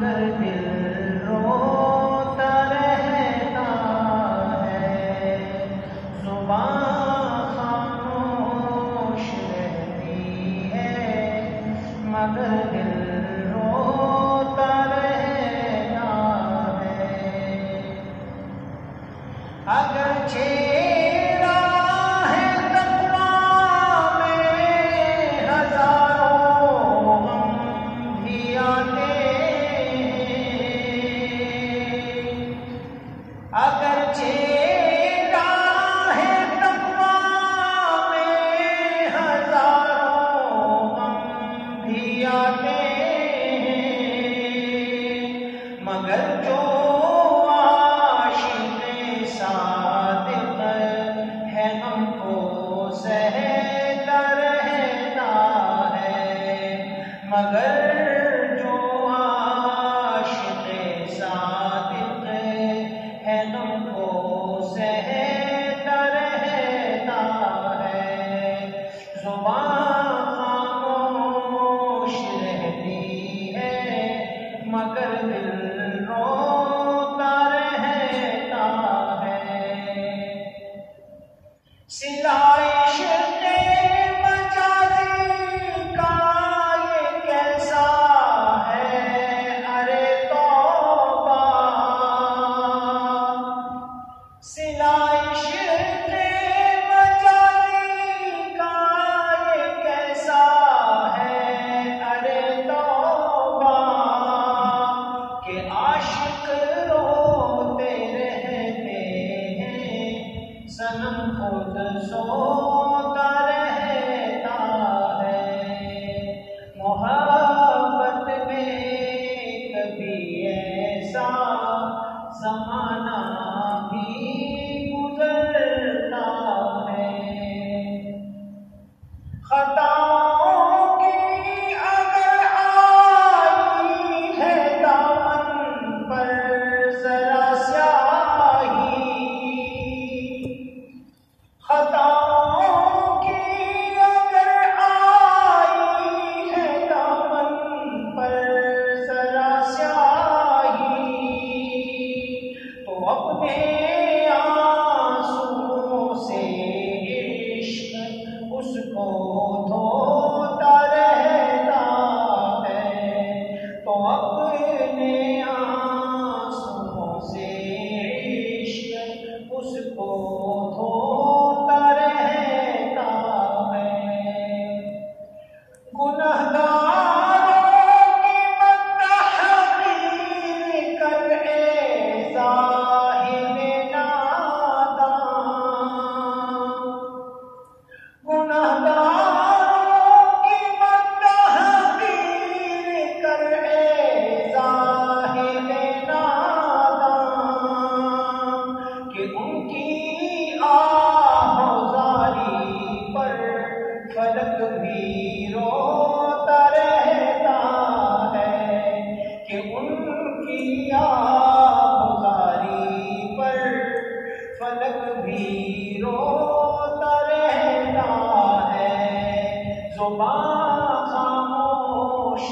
مگر دل روتا رہتا ہے، زبان خاموش رہتی ہے مگر دل روتا رہتا ہے۔ اگرچہ مگر جو عاشق صادق ہے ہم کو سہتا رہتا ہے، مگر جو عاشق صادق ہے ہم کو سہتا رہتا ہے۔ زبان خاموش رہتی ہے مگر دل روتا رہتا ہے۔ سلائے عشق مجازی کا یہ کیسا ہے، ارے توبہ! سلائے عشق مجازی کا یہ کیسا ہے، ارے توبہ! کہ عاشق روتے رہتے ہیں، صنم خود سوتا رہتا ہے۔ محبت میں کبھی ایسا زمانہ بھی گزرتا ہے۔ خطاؤں کی اگر آئی ہے دامن پر ذرا سیاہی، خطاؤں کی اگر آئی ہے دامن پر ذرا سیاہی، تو اپنے آنسوؤں سے عشق اس کو دھوتا رہتا ہے، تو اپنے آنسوؤں سے عشق اس کو دھوتا رہتا ہے۔ گنہگاروں کی تحقیر کر اے زاہد ناداں، گنہگاروں کی تحقیر کر اے زاہد ناداں، کہ ان کی آہوزاری پر فلک بھی روتا رہتا ہے، کہ ان کی آہوزاری پر فلک بھی روتا رہتا ہے۔ زبان خاموش